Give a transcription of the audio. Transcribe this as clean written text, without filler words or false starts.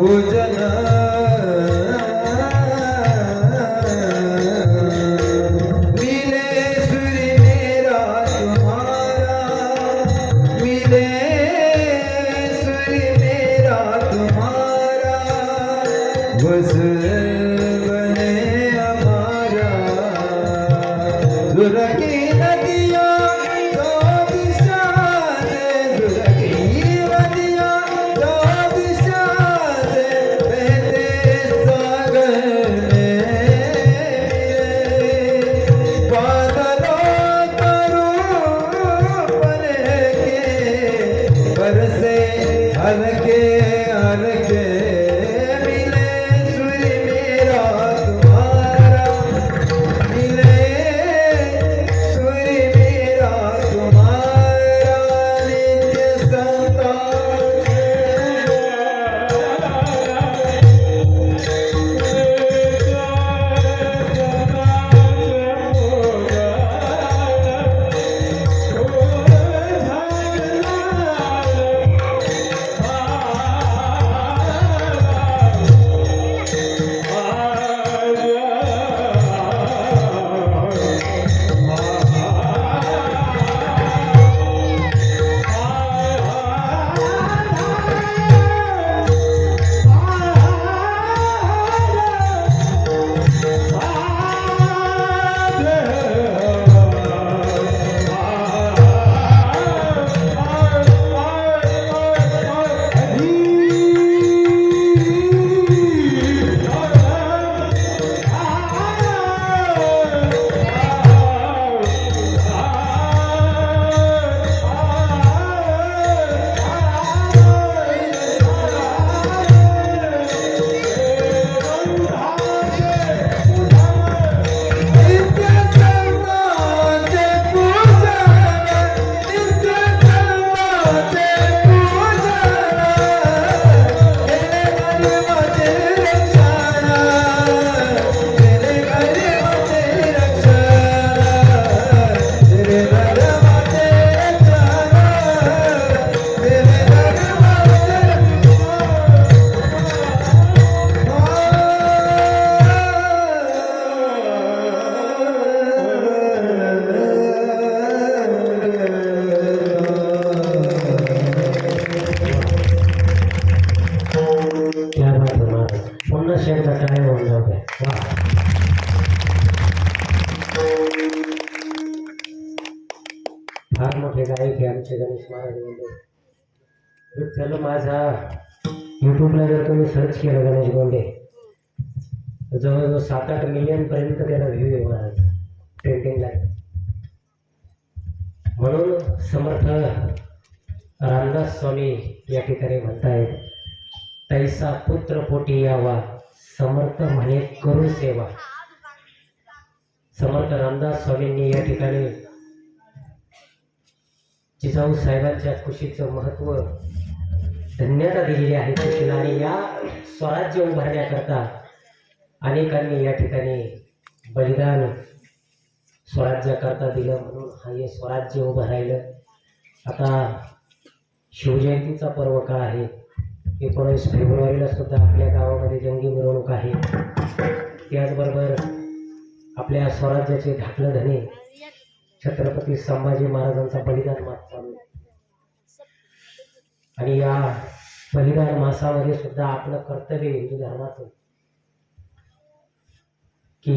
पूजन मिले सुर मेरा तुम्हारा, मिले सुर मेरा तुम्हारा, बस बने हमारा। सुर की नदियाँ दो दिशा से, सुर की नदियाँ दो दिशा से बहते सागर में। बादलों का रूप लेके बरसे हल्के हल्के, मिले सुर मेरा तुम्हारा, मिले सुर मेरा तुम्हारा, नित्य संता। पूर्ण शेर काय होऊन जाऊ दे. वा फार मोठे गायक आहे आमचे गणेश महाराज गोंडे. विठ्ठल माझा यूट्यूबला जर तुम्ही सर्च केलं गणेश गोंडे, जवळजवळ 7-8 मिलियन पर्यंत त्याला व्ह्यू आहे महाराज, ट्रेंडिंगला. म्हणून समर्थ रामदास स्वामी या ठिकाणी म्हणतायत, तैसा पुत्र पोटी यावा, समर्थ म्हणे करू सेवा. समर्थ रामदास स्वामींनी या ठिकाणी जिजाऊ साहेबांच्या खुशीचं महत्त्व, धन्यता दिलेली आहे खुशीला. आणि या स्वराज्य उभारण्याकरता अनेकांनी या ठिकाणी बलिदान स्वराज्याकरता दिलं, म्हणून हा हे स्वराज्य उभं राहिलं. आता शिवजयंतीचा पर्व काळ आहे. 19 फेब्रुवारीला सुद्धा आपल्या गावामध्ये जंगी मिरवणूक आहे. त्याचबरोबर आपल्या स्वराज्याचे धाकलं धने छत्रपती संभाजी महाराजांचा बलिदान मास चालू आहे. आणि या बलिदान मासामध्ये सुद्धा आपलं कर्तव्य हिंदू धर्माचं